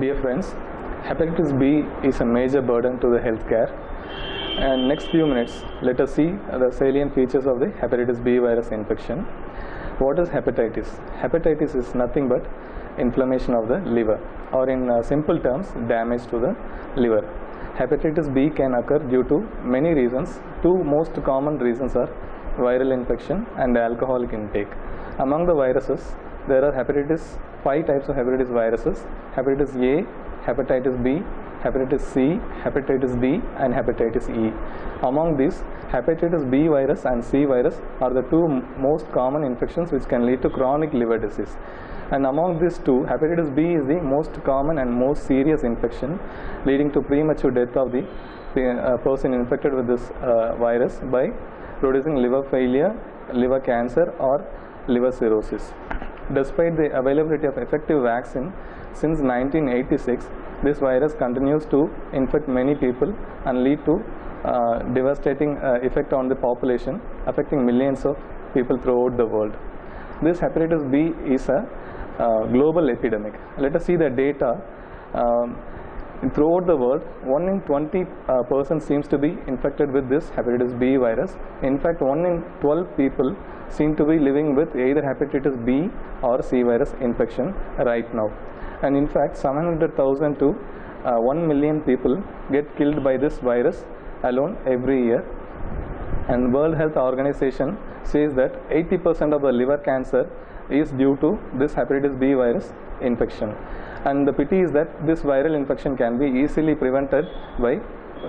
Dear friends, hepatitis B is a major burden to the healthcare. And next few minutes, let us see the salient features of the hepatitis B virus infection. What is hepatitis? Hepatitis is nothing but inflammation of the liver, or in simple terms, damage to the liver. Hepatitis B can occur due to many reasons. Two most common reasons are viral infection and alcoholic intake. Among the viruses, there are five types of hepatitis viruses: hepatitis A, hepatitis B, hepatitis C, hepatitis D, and hepatitis E. Among these, hepatitis B virus and C virus are the two most common infections which can lead to chronic liver disease. And among these two, hepatitis B is the most common and most serious infection, leading to premature death of the person infected with this virus by producing liver failure, liver cancer, or liver cirrhosis. Despite the availability of effective vaccine since 1986, this virus continues to infect many people and lead to devastating effect on the population, affecting millions of people throughout the world. This hepatitis B is a global epidemic. Let us see the data. Throughout the world, 1 in 20 persons seems to be infected with this hepatitis B virus. In fact, 1 in 12 people seem to be living with either hepatitis B or C virus infection right now. And in fact, 700,000 to 1 million people get killed by this virus alone every year. And World Health Organization says that 80% of the liver cancer is due to this hepatitis B virus infection. And the pity is that this viral infection can be easily prevented by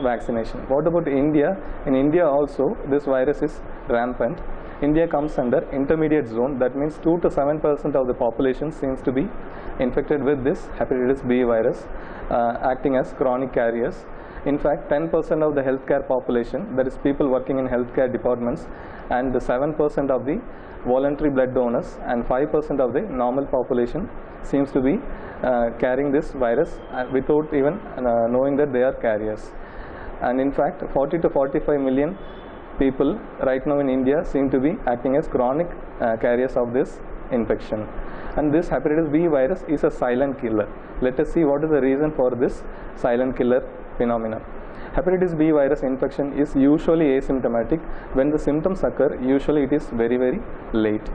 vaccination. What about India? In India also, this virus is rampant. India comes under intermediate zone. That means 2 to 7% of the population seems to be infected with this hepatitis B virus, acting as chronic carriers. In fact, 10% of the healthcare population, that is people working in healthcare departments, and 7% of the voluntary blood donors and 5% of the normal population seems to be carrying this virus without even knowing that they are carriers. And in fact, 40 to 45 million people right now in India seem to be acting as chronic carriers of this infection. And this hepatitis B virus is a silent killer. Let us see what is the reason for this silent killer phenomenon. Hepatitis B virus infection is usually asymptomatic. When the symptoms occur, usually it is very, very late.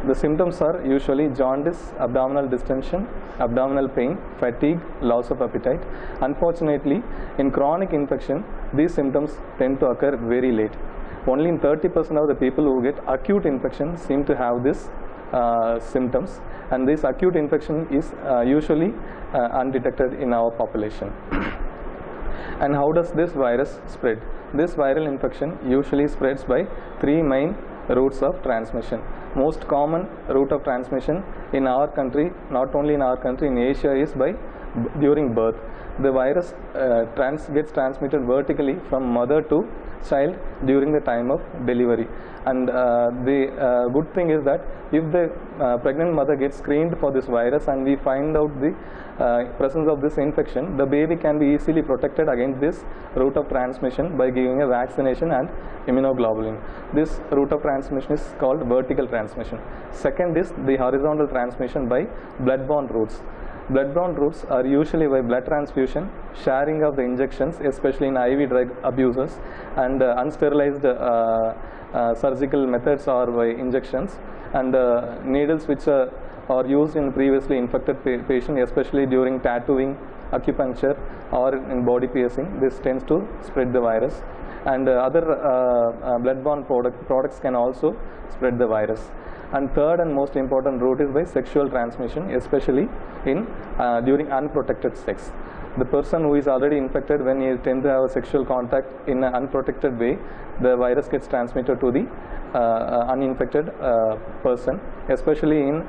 The symptoms are usually jaundice, abdominal distension, abdominal pain, fatigue, loss of appetite. Unfortunately, in chronic infection, these symptoms tend to occur very late. Only in 30% of the people who get acute infection seem to have this symptoms, and this acute infection is usually undetected in our population. And how does this virus spread? This viral infection usually spreads by three main routes of transmission. Most common route of transmission in our country, not only in our country, in Asia, is by during birth. The virus gets transmitted vertically from mother to child during the time of delivery. And the good thing is that if the pregnant mother gets screened for this virus and we find out the presence of this infection, the baby can be easily protected against this route of transmission by giving a vaccination and immunoglobulin. This route of transmission is called vertical transmission. Second is the horizontal transmission by blood-borne routes. Blood-borne routes are usually by blood transfusion, sharing of the injections, especially in IV drug abusers, and unsterilized surgical methods or by injections, and needles which are used in previously infected patient, especially during tattooing, acupuncture, or in body piercing. This tends to spread the virus, and other blood-borne products can also spread the virus. And third and most important route is by sexual transmission, especially in during unprotected sex. The person who is already infected, when he tends to have a sexual contact in an unprotected way, the virus gets transmitted to the uninfected person, especially in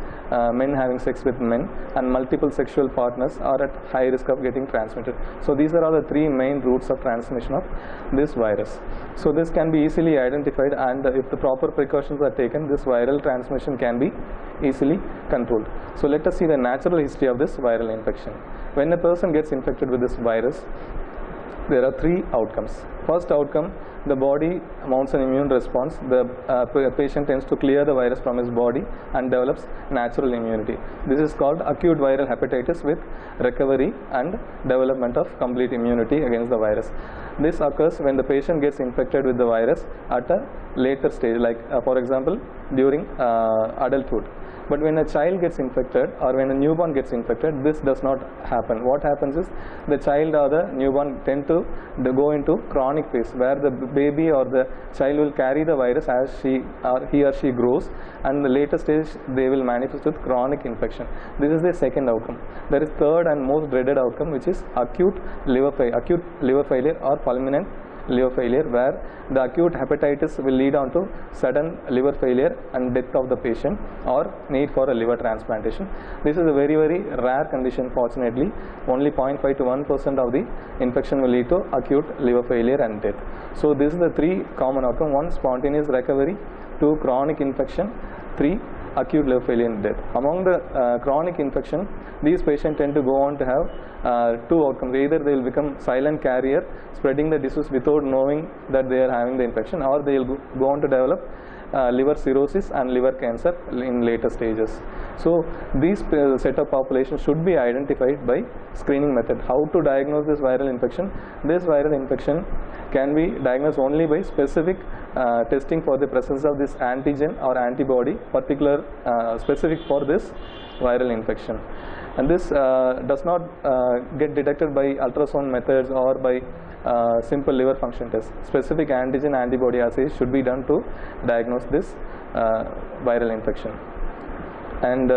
men having sex with men, and multiple sexual partners are at high risk of getting transmitted. So these are all the three main routes of transmission of this virus. So this can be easily identified, and if the proper precautions are taken, this viral transmission can be easily controlled. So let us see the natural history of this viral infection. When a person gets infected with this virus, there are three outcomes. First outcome, the body mounts an immune response. The patient tends to clear the virus from his body and develops natural immunity. This is called acute viral hepatitis with recovery and development of complete immunity against the virus. This occurs when the patient gets infected with the virus at a later stage, like for example during adulthood. But when a child gets infected or when a newborn gets infected, this does not happen. What happens is the child or the newborn tend to go into chronic phase, where the baby or the child will carry the virus as he or she grows, and the later stage they will manifest with chronic infection. This is the second outcome. There is third and most dreaded outcome, which is acute liver failure or fulminant liver failure, where the acute hepatitis will lead on to sudden liver failure and death of the patient or need for a liver transplantation. This is a very, very rare condition. Fortunately, only 0.5 to 1% of the infection will lead to acute liver failure and death. So this is the three common outcomes: 1, spontaneous recovery; 2, chronic infection; 3, acute liver failure and death. Among the chronic infection, these patients tend to go on to have two outcomes. Either they will become silent carrier, spreading the disease without knowing that they are having the infection, or they will go on to develop liver cirrhosis and liver cancer in later stages. So these set of populations should be identified by screening method. How to diagnose this viral infection? This viral infection can be diagnosed only by specific testing for the presence of this antigen or antibody specific for this viral infection. And this does not get detected by ultrasound methods or by simple liver function tests. Specific antigen antibody assays should be done to diagnose this viral infection. And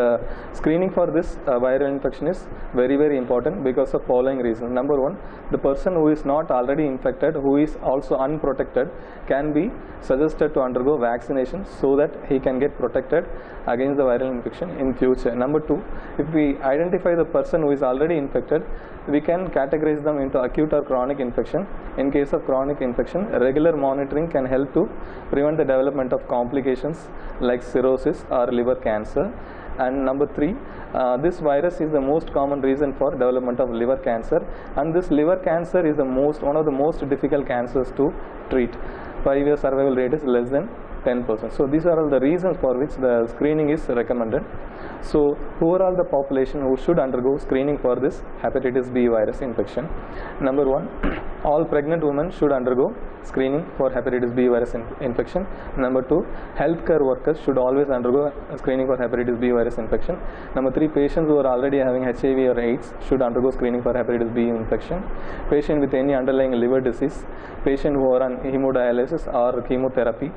screening for this viral infection is very, very important because of following reasons. Number one, the person who is not already infected, who is also unprotected, can be suggested to undergo vaccination so that he can get protected against the viral infection in future. Number two, if we identify the person who is already infected, we can categorize them into acute or chronic infection. In case of chronic infection, regular monitoring can help to prevent the development of complications like cirrhosis or liver cancer. And number three, this virus is the most common reason for development of liver cancer, and this liver cancer is one of the most difficult cancers to treat. 5-year survival rate is less than 10%. So these are all the reasons for which the screening is recommended. So who are all the population who should undergo screening for this hepatitis B virus infection? Number one, all pregnant women should undergo screening for hepatitis B virus infection. Number two, healthcare workers should always undergo screening for hepatitis B virus infection. Number three, patients who are already having HIV or AIDS should undergo screening for hepatitis B infection. Patient with any underlying liver disease, patient who are on hemodialysis or chemotherapy,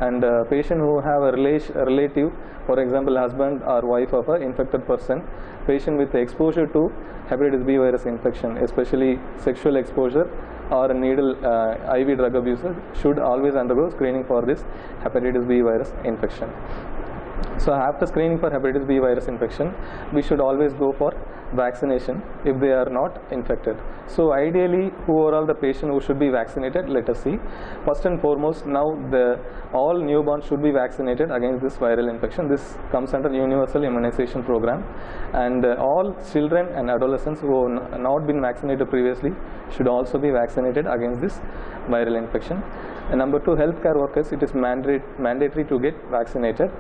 and patient who have a relative, for example husband or wife of an infected person, patient with exposure to hepatitis B virus infection, especially sexual exposure or needle IV drug abusers, should always undergo screening for this hepatitis B virus infection. So after screening for hepatitis B virus infection, we should always go for vaccination if they are not infected. So ideally, who are all the patients who should be vaccinated? Let us see. First and foremost, now all newborns should be vaccinated against this viral infection. This comes under universal immunization program, and all children and adolescents who have not been vaccinated previously should also be vaccinated against this viral infection. And number two, healthcare workers, it is mandatory to get vaccinated.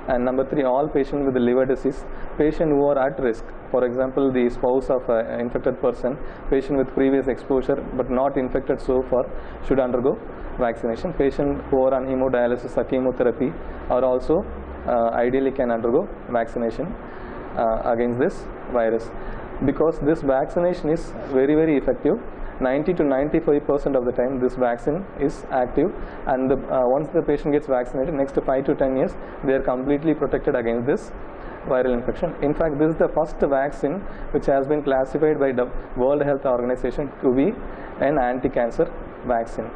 And number three, all patients with the liver disease, patients who are at risk, for example the spouse of an infected person, patient with previous exposure but not infected so far, should undergo vaccination. Patients who are on hemodialysis or chemotherapy are also ideally can undergo vaccination against this virus, because this vaccination is very, very effective. 90 to 95% of the time this vaccine is active, and once the patient gets vaccinated, next 5 to 10 years they are completely protected against this viral infection. In fact, this is the first vaccine which has been classified by the World Health Organization to be an anti-cancer vaccine.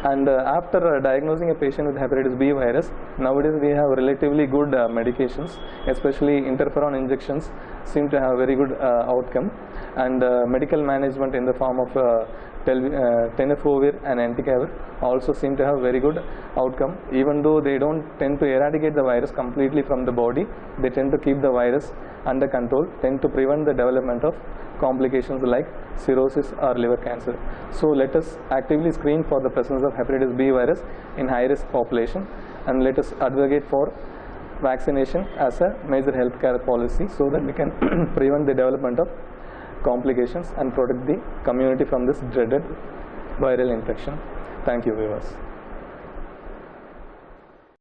And after diagnosing a patient with hepatitis B virus, nowadays we have relatively good medications, especially interferon injections seem to have very good outcome, and medical management in the form of tenofovir and entecavir also seem to have very good outcome. Even though they don't tend to eradicate the virus completely from the body, they tend to keep the virus under control, tend to prevent the development of complications like cirrhosis or liver cancer. So let us actively screen for the presence of hepatitis B virus in high-risk population, and let us advocate for vaccination as a major healthcare policy so that we can prevent the development of complications and protect the community from this dreaded viral infection. Thank you, viewers.